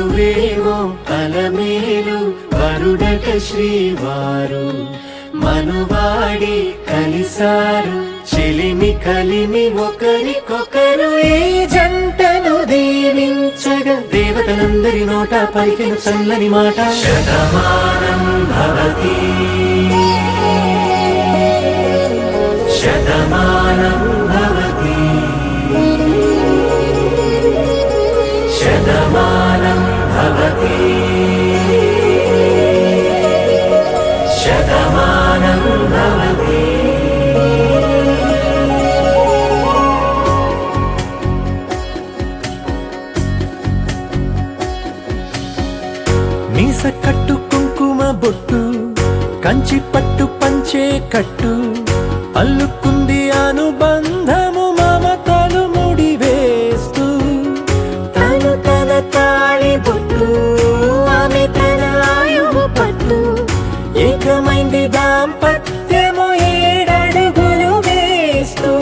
వధువేమో అలమేలు వరుడట శ్రీవారు మనువాడి కలిసారు చెలిమి కలిమి ఒకరికొకరు ఈ జంటను దీవించగా దేవతలందరి నోట పలికిన చల్లని మాట శతమానం భవతి శతమానం భవతి శతమానం భవతి శతమానం భవతి. మీస కట్టు కుంకుమ బొట్టు కంచి పట్టు పంచే కట్టు అల్లుకుంది అనుబంధము మమతలు ముడివేస్తూ తను తన తాళి బొట్టు ఆమె తన ఆయువు పట్టు ఏకమైంది దాంపత్యము 7 అడుగులు వేస్తూ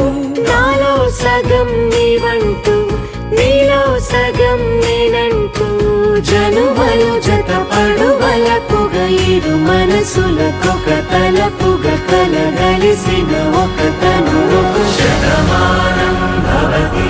నాలో సగం నీవంటూ నీలో సగం నేనంటూ జనుమలు జతపడువలపుగ ఇరు మనసులకొక తలపుగ కలగలిసిన ఒక తను శతమానం భవతి